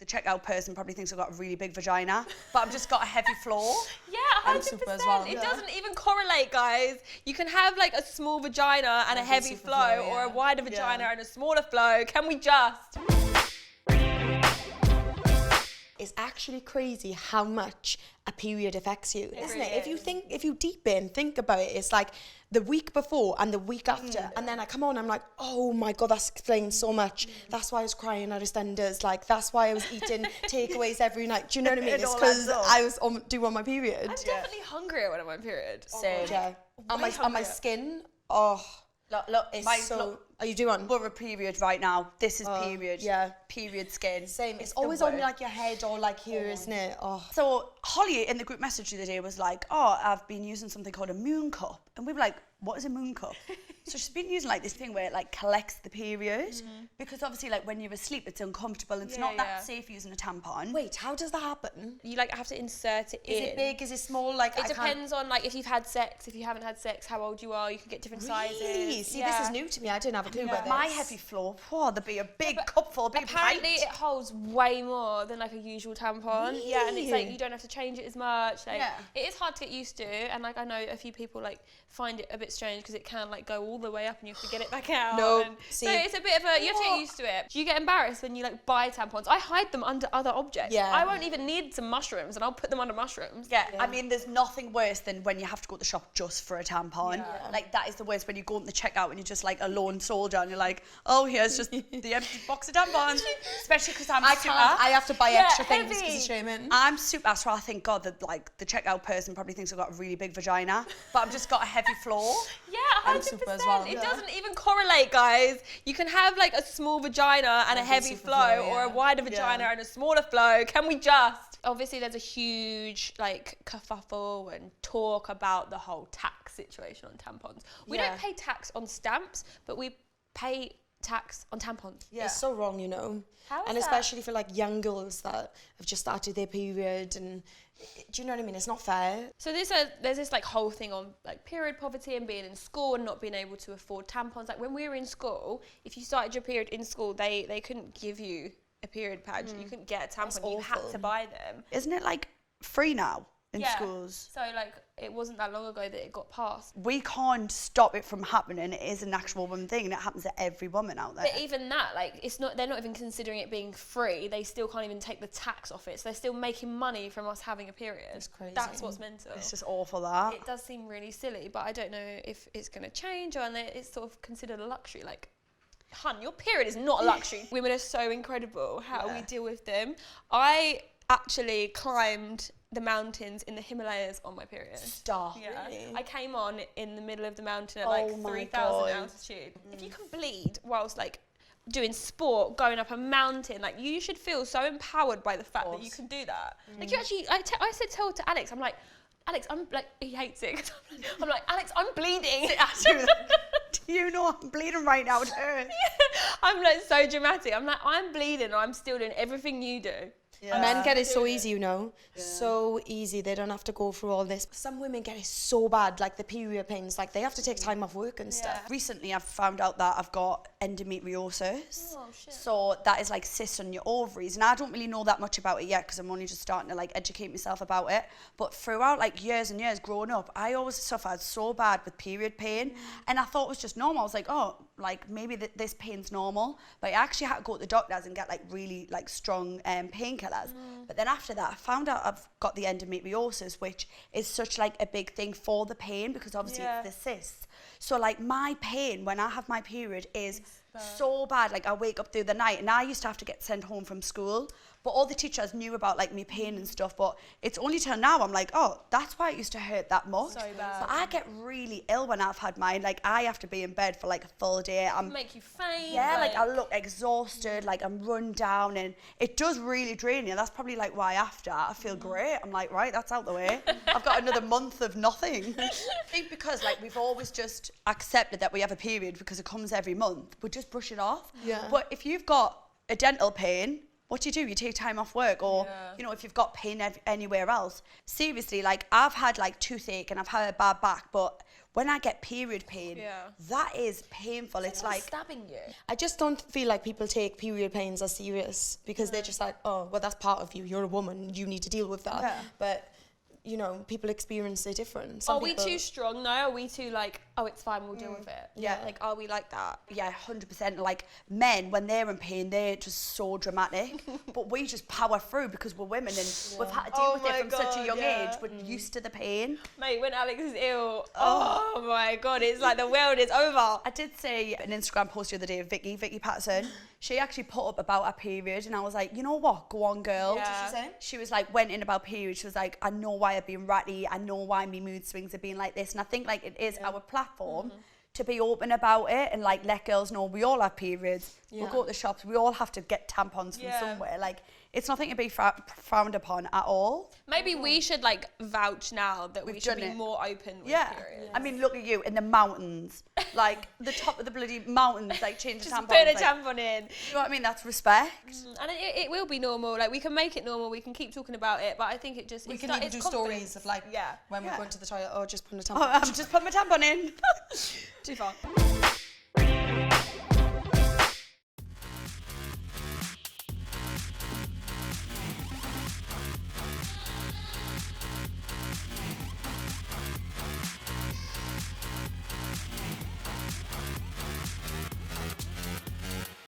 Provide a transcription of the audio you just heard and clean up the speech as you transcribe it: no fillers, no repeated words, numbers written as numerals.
the checkout person probably thinks I've got a really big vagina, but I've just got a heavy floor. Yeah, 100%. I'm super as well. It doesn't even correlate, guys. You can have like a small vagina and a heavy flow, or a wider vagina and a smaller flow. Can we just? It's actually crazy how much a period affects you, isn't really it? is. If you deep in, think about it, it's like the week before and the week after, and then I come on, I'm like, oh my God, that's explains so much. That's why I was crying out of standards, like that's why I was eating takeaways every night. Do you know what I mean? It's because I was due on my period. I'm definitely hungrier when I'm on my period. Same. Yeah. And my skin, Look, it's so... Are you doing? We're a period right now. This is period. Yeah. Period skin. Same. It's always on like your head or like here, isn't it? Oh. So Holly in the group message the other day was like, oh, I've been using something called a moon cup. And we were like, what is a moon cup? So she's been using like this thing where it like collects the period because obviously like when you're asleep it's uncomfortable and it's not that safe using a tampon. Wait, how does that happen? You like have to insert it in. Is it big? Is it small? Like It depends on like if you've had sex, if you haven't had sex, how old you are. You can get different sizes. Really? See, this is new to me. I didn't have a clue about this. My heavy floor, there'd be a big cup full, big Apparently pint. it holds way more than like a usual tampon. Really? Yeah, and it's like you don't have to change it as much. Like, Yeah. It is hard to get used to, and like I know a few people like find it a bit strange because it can like go all the way up and you have to get it back out. No, and see, so it's a bit of a, you have to get used to it. Do you get embarrassed when you like buy tampons? I hide them under other objects. Yeah. I won't even need some mushrooms and I'll put them under mushrooms. Yeah, I mean, there's nothing worse than when you have to go to the shop just for a tampon. Yeah. Like, that is the worst when you go in the checkout and you're just like a lone soldier and you're like, oh, here's just the empty box of tampons. Especially because I have to buy extra things heavy. because of shaming. I'm super, so I thank God that like the checkout person probably thinks I've got a really big vagina, but I've just got a heavy floor. Yeah, 100%. I'm super as well. It doesn't even correlate, guys. You can have like a small vagina and a heavy flow, or a wider vagina and a smaller flow. Can we just? Obviously, there's a huge like kerfuffle and talk about the whole tax situation on tampons. We don't pay tax on stamps, but we pay tax on tampons. Yeah. It's so wrong, you know. How is and that? especially for like young girls that have just started their period, and do you know what I mean? It's not fair. So there's this like whole thing on like period poverty and being in school and not being able to afford tampons. Like when we were in school, if you started your period in school, they couldn't give you a period pad. You couldn't get a tampon. You had to buy them. Isn't it like free now in schools? So like it wasn't that long ago that it got passed. We can't stop it from happening. It is an actual woman thing and it happens to every woman out there. But even that, like it's not, they're not even considering it being free. They still can't even take the tax off it. So they're still making money from us having a period. It's crazy. That's what's mental. It's just awful, that. It does seem really silly, but I don't know if it's going to change, or it's sort of considered a luxury. Like, hun, your period is not a luxury. Women are so incredible how we deal with them. I actually climbed the mountains in the Himalayas on my period. Stop. Yeah. Really? I came on in the middle of the mountain at like 3,000 altitude. If you can bleed whilst like doing sport, going up a mountain, like you should feel so empowered by the fact that you can do that. Like you actually, I said to Alex, I'm like, Alex, I'm like, he hates it. 'Cause I'm like, Alex, I'm bleeding. Do you know I'm bleeding right now? It hurts. I'm like so dramatic. I'm like, I'm bleeding and I'm still doing everything you do. Yeah. Men get it so easy, you know. So easy. They don't have to go through all this. Some women get it so bad, like the period pains, like they have to take time off work and stuff. Recently I've found out that I've got endometriosis. Oh, shit. So that is like cysts on your ovaries, and I don't really know that much about it yet because I'm only just starting to like educate myself about it. But throughout like years and years growing up, I always suffered so bad with period pain, and I thought it was just normal. I was like, oh, like maybe this pain's normal, but I actually had to go to the doctors and get like really like strong painkillers. But then after that I found out I've got the endometriosis, which is such like a big thing for the pain because obviously it's the cysts. So like my pain when I have my period is so bad. Like I wake up through the night, and I used to have to get sent home from school, but all the teachers knew about like me pain and stuff, but it's only till now I'm like, oh, that's why it used to hurt that much. So bad. But I get really ill when I've had mine. Like I have to be in bed for like a full day. Make you faint. Yeah, like I look exhausted, like I'm run down, and it does really drain you. That's probably like why after I feel great. I'm like, right, that's out the way. I've got another month of nothing. I think because like we've always just accepted that we have a period because it comes every month, we just brush it off. Yeah. But if you've got a dental pain, what do? You take time off work, or you know, if you've got pain anywhere else. Seriously, like I've had like toothache and I've had a bad back, but when I get period pain, that is painful. It's like stabbing you. I just don't feel like people take period pains as serious because they're just like, oh, well, that's part of you. You're a woman. You need to deal with that. Yeah. But, you know, people experience it different. Are we too strong though? Are we too like, oh, it's fine, we'll deal with it? Yeah. Like, are we like that? Yeah, 100%. Like, men, when they're in pain, they're just so dramatic. But we just power through because we're women and we've had to deal with it from such a young age. We're used to the pain. Mate, when Alex is ill, oh my God, it's like the world is over. I did see an Instagram post the other day of Vicky Patterson. She actually put up about her period and I was like, you know what? Go on, girl. Yeah. What did she say? She was like, went in about period. She was like, I know why I've been ratty. I know why my mood swings have been like this. And I think like it is our platform to be open about it and like let girls know we all have periods. We'll go to the shops. We all have to get tampons from somewhere. Like it's nothing to be frowned upon at all. Maybe we should like vouch now that we should be done it. more open with periods. I mean, look at you in the mountains, like the top of the bloody mountains, like change the Just tampons. put a like, tampon in. you know what I mean? That's respect. And it will be normal. Like we can make it normal. We can keep talking about it. But I think it just We can even do stories of like when we're going to the toilet, oh, just put a tampon. Oh, I'm just putting my tampon in. Too far.